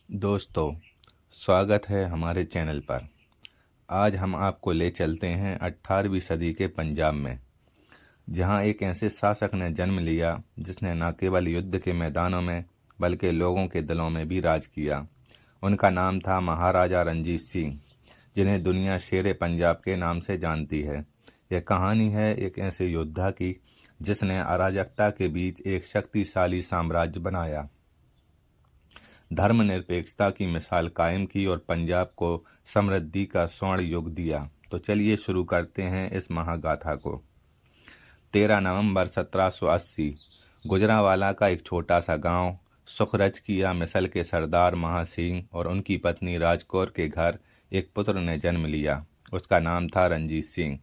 दोस्तों, स्वागत है हमारे चैनल पर। आज हम आपको ले चलते हैं 18वीं सदी के पंजाब में, जहां एक ऐसे शासक ने जन्म लिया जिसने न केवल युद्ध के मैदानों में बल्कि लोगों के दिलों में भी राज किया। उनका नाम था महाराजा रणजीत सिंह, जिन्हें दुनिया शेरे पंजाब के नाम से जानती है। यह कहानी है एक ऐसे योद्धा की जिसने अराजकता के बीच एक शक्तिशाली साम्राज्य बनाया, धर्मनिरपेक्षता की मिसाल कायम की और पंजाब को समृद्धि का स्वर्ण युग दिया। तो चलिए शुरू करते हैं इस महागाथा को। 13 नवंबर 1780 गुजरांवाला का एक छोटा सा गांव सुखरजकिया मिसल के सरदार महासिंह और उनकी पत्नी राजकौर के घर एक पुत्र ने जन्म लिया। उसका नाम था रणजीत सिंह।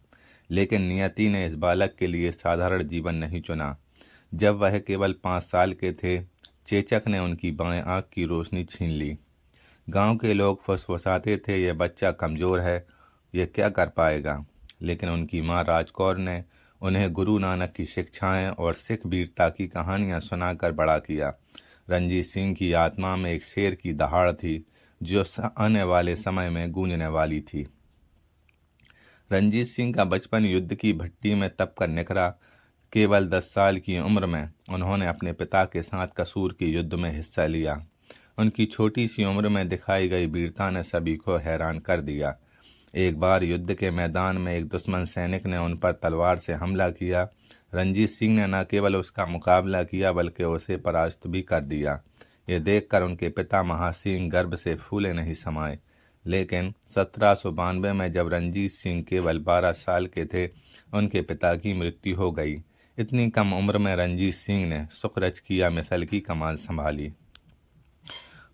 लेकिन नियति ने इस बालक के लिए साधारण जीवन नहीं चुना। जब वह केवल 5 साल के थे, चेचक ने उनकी बाएं आंख की रोशनी छीन ली। गांव के लोग फुसफुसाते थे, यह बच्चा कमज़ोर है, यह क्या कर पाएगा। लेकिन उनकी मां राजकौर ने उन्हें गुरु नानक की शिक्षाएं और सिख वीरता की कहानियां सुनाकर बड़ा किया। रणजीत सिंह की आत्मा में एक शेर की दहाड़ थी जो आने वाले समय में गूंजने वाली थी। रणजीत सिंह का बचपन युद्ध की भट्टी में तप कर निखरा। केवल 10 साल की उम्र में उन्होंने अपने पिता के साथ कसूर के युद्ध में हिस्सा लिया। उनकी छोटी सी उम्र में दिखाई गई वीरता ने सभी को हैरान कर दिया। एक बार युद्ध के मैदान में एक दुश्मन सैनिक ने उन पर तलवार से हमला किया। रणजीत सिंह ने न केवल उसका मुकाबला किया बल्कि उसे परास्त भी कर दिया। ये देखकर उनके पिता महासिंह गर्व से फूले नहीं समाये। लेकिन 1792 में जब रणजीत सिंह केवल 12 साल के थे, उनके पिता की मृत्यु हो गई। इतनी कम उम्र में रणजीत सिंह ने सुखरजकिया मिसल की कमान संभाली।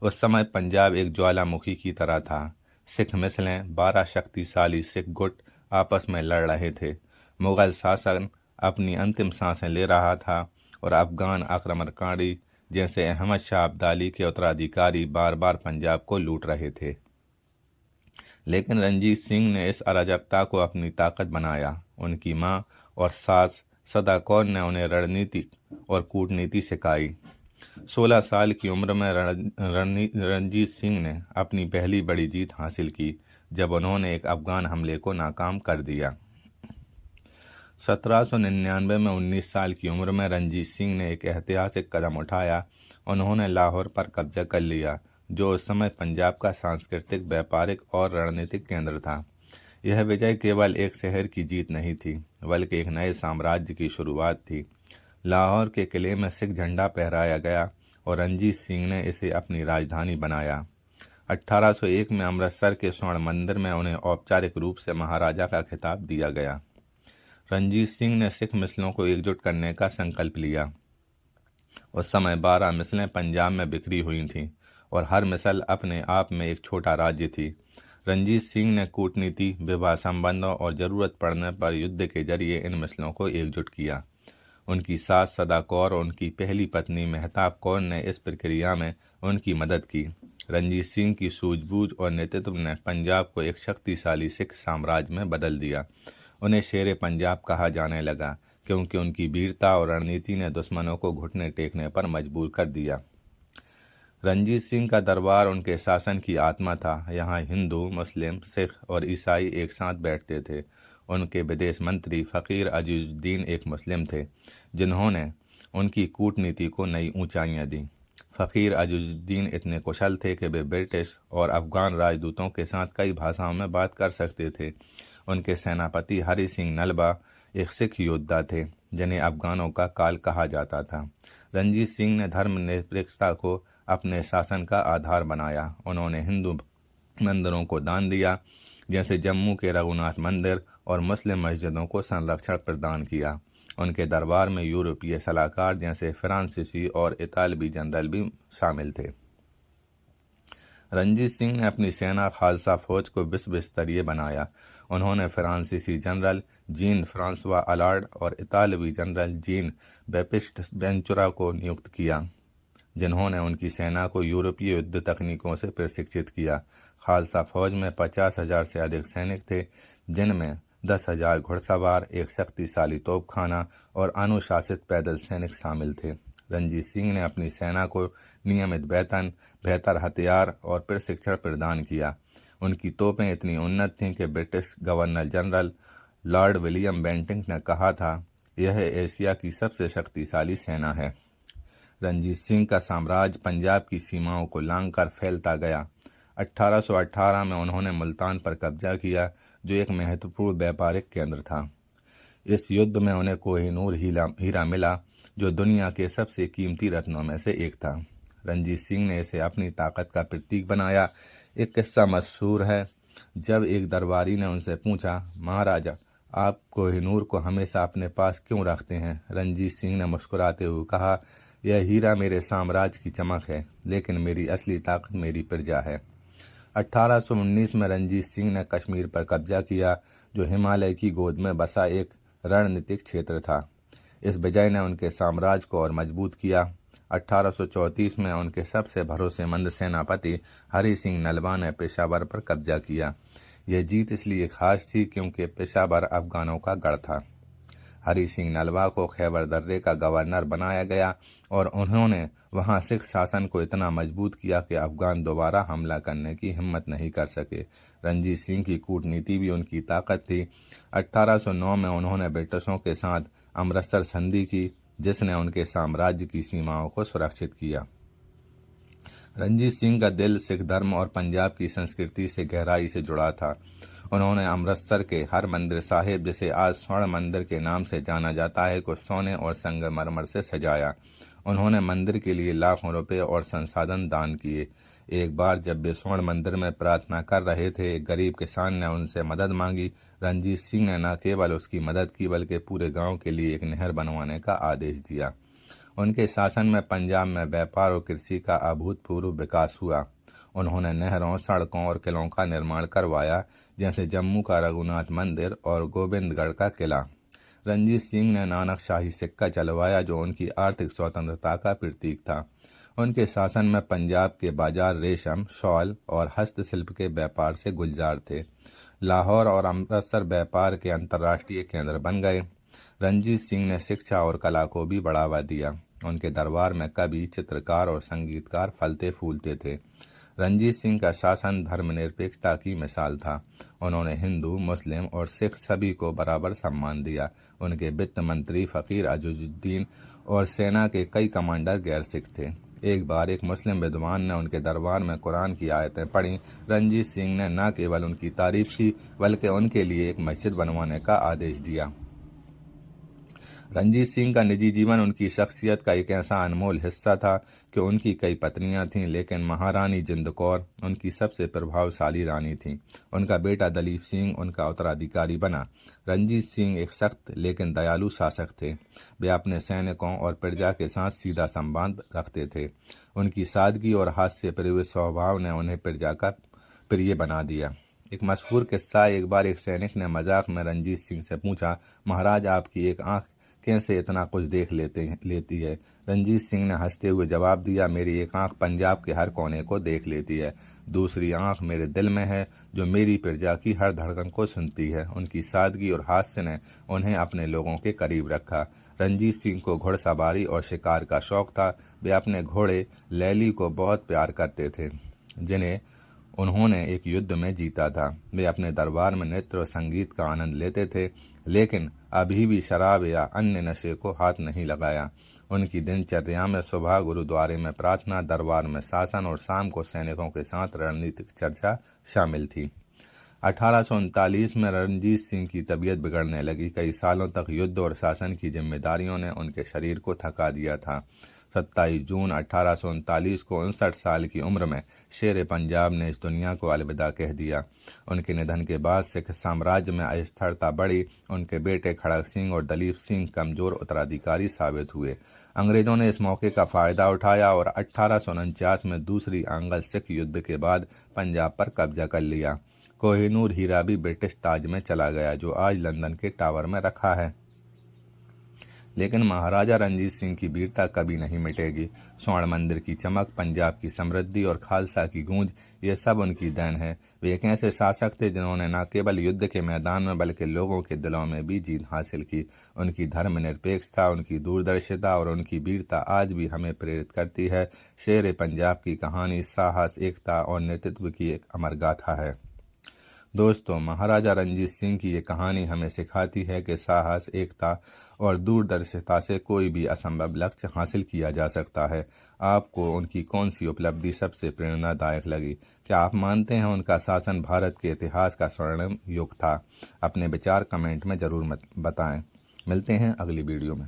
उस समय पंजाब एक ज्वालामुखी की तरह था। सिख मिसलें, 12 शक्तिशाली सिख गुट आपस में लड़ रहे थे। मुगल शासन अपनी अंतिम सांसें ले रहा था और अफगान आक्रमणकारी जैसे अहमद शाह अब्दाली के उत्तराधिकारी बार बार पंजाब को लूट रहे थे। लेकिन रणजीत सिंह ने इस अराजकता को अपनी ताकत बनाया। उनकी मां और सास सदा कौर ने उन्हें रणनीति और कूटनीति सिखाई। 16 साल की उम्र में रणजीत सिंह ने अपनी पहली बड़ी जीत हासिल की जब उन्होंने एक अफगान हमले को नाकाम कर दिया। 1799 में 19 साल की उम्र में रणजीत सिंह ने एक ऐतिहासिक कदम उठाया। उन्होंने लाहौर पर कब्जा कर लिया, जो उस समय पंजाब का सांस्कृतिक, व्यापारिक और रणनीतिक केंद्र था। यह विजय केवल एक शहर की जीत नहीं थी बल्कि एक नए साम्राज्य की शुरुआत थी। लाहौर के किले में सिख झंडा फहराया गया और रणजीत सिंह ने इसे अपनी राजधानी बनाया। 1801 में अमृतसर के स्वर्ण मंदिर में उन्हें औपचारिक रूप से महाराजा का खिताब दिया गया। रणजीत सिंह ने सिख मिसलों को एकजुट करने का संकल्प लिया। उस समय 12 मिसलें पंजाब में बिखरी हुई थीं और हर मिसल अपने आप में एक छोटा राज्य थी। रणजीत सिंह ने कूटनीति, विवाह संबंधों और ज़रूरत पड़ने पर युद्ध के जरिए इन मिसलों को एकजुट किया। उनकी सास सदा कौर और उनकी पहली पत्नी मेहताब कौर ने इस प्रक्रिया में उनकी मदद की। रणजीत सिंह की सूझबूझ और नेतृत्व ने पंजाब को एक शक्तिशाली सिख साम्राज्य में बदल दिया। उन्हें शेरे पंजाब कहा जाने लगा क्योंकि उनकी वीरता और रणनीति ने दुश्मनों को घुटने टेकने पर मजबूर कर दिया। रणजीत सिंह का दरबार उनके शासन की आत्मा था। यहाँ हिंदू, मुस्लिम, सिख और ईसाई एक साथ बैठते थे। उनके विदेश मंत्री फ़कीर अजीजुद्दीन एक मुस्लिम थे, जिन्होंने उनकी कूटनीति को नई ऊंचाइयां दी। फ़कीर अजीजुद्दीन इतने कुशल थे कि वे ब्रिटिश और अफ़गान राजदूतों के साथ कई भाषाओं में बात कर सकते थे। उनके सेनापति हरि सिंह नलवा एक सिख योद्धा थे, जिन्हें अफ़गानों का काल कहा जाता था। रणजीत सिंह ने धर्मनिरपेक्षता को अपने शासन का आधार बनाया। उन्होंने हिंदू मंदिरों को दान दिया, जैसे जम्मू के रघुनाथ मंदिर, और मुस्लिम मस्जिदों को संरक्षण प्रदान किया। उनके दरबार में यूरोपीय सलाहकार जैसे फ्रांसीसी और इतालवी जनरल भी शामिल थे। रणजीत सिंह ने अपनी सेना खालसा फौज को विश्व स्तरीय बनाया। उन्होंने फ्रांसीसी जनरल जीन फ्रांसवा अलार्ड और इतालवी जनरल जीन बैप्टिस्ट वेंचुरा को नियुक्त किया, जिन्होंने उनकी सेना को यूरोपीय युद्ध तकनीकों से प्रशिक्षित किया। खालसा फौज में 50,000 से अधिक सैनिक थे, जिनमें 10,000 घुड़सवार, एक शक्तिशाली तोपखाना और अनुशासित पैदल सैनिक शामिल थे। रणजीत सिंह ने अपनी सेना को नियमित वेतन, बेहतर हथियार और प्रशिक्षण प्रदान किया। उनकी तोपें इतनी उन्नत थीं कि British governor general Lord William Bentinck ने कहा था, यह एशिया की सबसे शक्तिशाली सेना है। रणजीत सिंह का साम्राज्य पंजाब की सीमाओं को लांघकर फैलता गया। 1818 में उन्होंने मुल्तान पर कब्जा किया, जो एक महत्वपूर्ण व्यापारिक केंद्र था। इस युद्ध में उन्हें कोहिनूर हीरा मिला, जो दुनिया के सबसे कीमती रत्नों में से एक था। रणजीत सिंह ने इसे अपनी ताकत का प्रतीक बनाया। एक किस्सा मशहूर है, जब एक दरबारी ने उनसे पूछा, महाराजा, आप कोहिनूर को हमेशा अपने पास क्यों रखते हैं? रणजीत सिंह ने मुस्कुराते हुए कहा, यह हीरा मेरे साम्राज्य की चमक है, लेकिन मेरी असली ताकत मेरी प्रजा है। 1819 में रणजीत सिंह ने कश्मीर पर कब्जा किया, जो हिमालय की गोद में बसा एक रणनीतिक क्षेत्र था। इस विजय ने उनके साम्राज्य को और मजबूत किया। 1834 में उनके सबसे भरोसेमंद सेनापति हरि सिंह नलवा ने पेशावर पर कब्जा किया। यह जीत इसलिए खास थी क्योंकि पेशावर अफगानों का गढ़ था। हरि सिंह नलवा को खैबर दर्रे का गवर्नर बनाया गया और उन्होंने वहां सिख शासन को इतना मजबूत किया कि अफगान दोबारा हमला करने की हिम्मत नहीं कर सके। रणजीत सिंह की कूटनीति भी उनकी ताकत थी। 1809 में उन्होंने ब्रिटिशों के साथ अमृतसर संधि की, जिसने उनके साम्राज्य की सीमाओं को सुरक्षित किया। रणजीत सिंह का दिल सिख धर्म और पंजाब की संस्कृति से गहराई से जुड़ा था। उन्होंने अमृतसर के हरमंदिर साहिब, जिसे आज स्वर्ण मंदिर के नाम से जाना जाता है, को सोने और संगमरमर से सजाया। उन्होंने मंदिर के लिए लाखों रुपए और संसाधन दान किए। एक बार जब वे स्वर्ण मंदिर में प्रार्थना कर रहे थे, एक गरीब किसान ने उनसे मदद मांगी। रणजीत सिंह ने न केवल उसकी मदद की, बल्कि पूरे गांव के लिए एक नहर बनवाने का आदेश दिया। उनके शासन में पंजाब में व्यापार और कृषि का अभूतपूर्व विकास हुआ। उन्होंने नहरों, सड़कों और किलों का निर्माण करवाया, जैसे जम्मू का रघुनाथ मंदिर और गोबिंदगढ़ का किला। रणजीत सिंह ने नानकशाही सिक्का चलवाया, जो उनकी आर्थिक स्वतंत्रता का प्रतीक था। उनके शासन में पंजाब के बाजार रेशम, शॉल और हस्तशिल्प के व्यापार से गुलजार थे। लाहौर और अमृतसर व्यापार के अंतर्राष्ट्रीय केंद्र बन गए। रणजीत सिंह ने शिक्षा और कला को भी बढ़ावा दिया। उनके दरबार में कवि, चित्रकार और संगीतकार फलते फूलते थे। रणजीत सिंह का शासन धर्मनिरपेक्षता की मिसाल था। उन्होंने हिंदू, मुस्लिम और सिख सभी को बराबर सम्मान दिया। उनके वित्त मंत्री फ़कीर अजुजुद्दीन और सेना के कई कमांडर गैर सिख थे। एक बार एक मुस्लिम विद्वान ने उनके दरबार में कुरान की आयतें पढ़ीं। रणजीत सिंह ने न केवल उनकी तारीफ की, बल्कि उनके लिए एक मस्जिद बनवाने का आदेश दिया। रणजीत सिंह का निजी जीवन उनकी शख्सियत का एक ऐसा अनमोल हिस्सा था कि उनकी कई पत्नियां थीं, लेकिन महारानी जिंद कौर उनकी सबसे प्रभावशाली रानी थीं। उनका बेटा दलीप सिंह उनका उत्तराधिकारी बना। रणजीत सिंह एक सख्त लेकिन दयालु शासक थे। वे अपने सैनिकों और प्रजा के साथ सीधा संबंध रखते थे। उनकी सादगी और हास्य प्रिय स्वभाव ने उन्हें प्रजा का प्रिय बना दिया। एक मशहूर किस्सा, एक बार एक सैनिक ने मजाक में रणजीत सिंह से पूछा, महाराज, आपकी एक आंख कैसे इतना कुछ देख लेती है? रणजीत सिंह ने हंसते हुए जवाब दिया, मेरी एक आंख पंजाब के हर कोने को देख लेती है। दूसरी आंख मेरे दिल में है, जो मेरी प्रजा की हर धड़कन को सुनती है। उनकी सादगी और हास्य ने उन्हें अपने लोगों के करीब रखा। रणजीत सिंह को घुड़सवारी और शिकार का शौक था। वे अपने घोड़े लैली को बहुत प्यार करते थे, जिन्हें उन्होंने एक युद्ध में जीता था। वे अपने दरबार में नृत्य और संगीत का आनंद लेते थे, लेकिन अभी भी शराब या अन्य नशे को हाथ नहीं लगाया। उनकी दिनचर्या में सुबह गुरुद्वारे में प्रार्थना, दरबार में शासन और शाम को सैनिकों के साथ रणनीतिक चर्चा शामिल थी। 1839 में रणजीत सिंह की तबीयत बिगड़ने लगी। कई सालों तक युद्ध और शासन की जिम्मेदारियों ने उनके शरीर को थका दिया था। 27 जून 1839 को 59 साल की उम्र में शेर पंजाब ने इस दुनिया को अलविदा कह दिया। उनके निधन के बाद सिख साम्राज्य में अस्थिरता बढ़ी। उनके बेटे खड़क सिंह और दलीप सिंह कमजोर उत्तराधिकारी साबित हुए। अंग्रेजों ने इस मौके का फायदा उठाया और 1849 में दूसरी आंग्ल सिख युद्ध के बाद पंजाब पर कब्जा कर लिया। कोहिनूर हीरा भी ब्रिटिश ताज में चला गया, जो आज लंदन के टावर में रखा है। लेकिन महाराजा रणजीत सिंह की वीरता कभी नहीं मिटेगी। स्वर्ण मंदिर की चमक, पंजाब की समृद्धि और खालसा की गूंज, ये सब उनकी देन है। वे एक ऐसे शासक थे जिन्होंने न केवल युद्ध के मैदान में बल्कि लोगों के दिलों में भी जीत हासिल की। उनकी धर्मनिरपेक्षता, उनकी दूरदर्शिता और उनकी वीरता आज भी हमें प्रेरित करती है। शेर पंजाब की कहानी साहस, एकता और नेतृत्व की एक अमर गाथा है। दोस्तों, महाराजा रणजीत सिंह की ये कहानी हमें सिखाती है कि साहस, एकता और दूरदर्शिता से कोई भी असंभव लक्ष्य हासिल किया जा सकता है। आपको उनकी कौन सी उपलब्धि सबसे प्रेरणादायक लगी? क्या आप मानते हैं उनका शासन भारत के इतिहास का स्वर्णिम युग था? अपने विचार कमेंट में ज़रूर बताएं। मिलते हैं अगली वीडियो में।